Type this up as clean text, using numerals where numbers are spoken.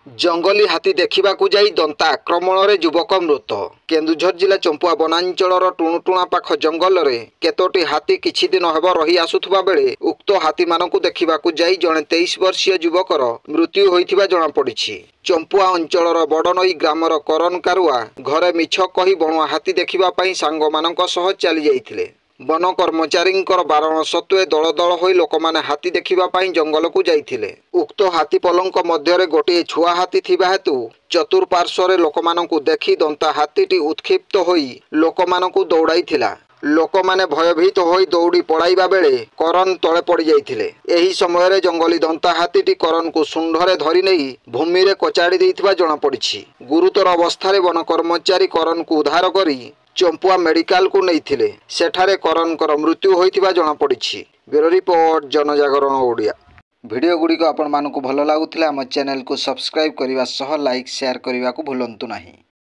जंगली हाथी देखा जाई दंता आक्रमण में युवक मृत। केन्दुझर जिला चंपुआ वनांचल टुणुटुणा पाख जंगल में केतोटी हाथी किछि दिन हेब रही आसुथुबा बेले उक्त हाथी मानकु देखिबाकु जाई जणे 23 वर्षीय युवकर मृत्यु होइथिबा जणा पड़िछि। चंपुआ अंचल बड़नई ग्रामर करन कारुआ घरे मिछ कही बणुआ हाथी देखिबा पई सांग मानक सह चली जाइथिले। वन कर्मचारी बारण सत्वे दल दल होई लोकमाने हाथी देखिबा पई जंगल को जाइथिले। उक्त हाथी पलंक मध्य गोटे छुआ हाथी थिबा हेतु चतुर्पार्श्वर लोकमानंकु देखि दंता हाथीटी उत्क्षिप्त होई लोकमानंकु दौड़ाइथिला। लोकमाने भयभीत होई दौड़ी पड़ाइबा बेले करन तले पड़ी जाइथिले। एही समय जंगली दंता हाथीटी करन को सुंढरे धरी नहीं भूमि रे कचाड़ी देइथिबा जणा पड़िछि। गुरुतर अवस्था वन कर्मचारी करन को उद्धार करी चंपुआ मेडिकल को नहीं सेठारे करनकर मृत्यु होइथिबा जणा पड़िछि। ब्यूरो रिपोर्ट जनजागरण ओडिया। वीडियो गुड़िक आपण मानकु भल लागुथिला हम चैनल को सब्सक्राइब करने सह लाइक शेयर करने को भूलंतु नहीं।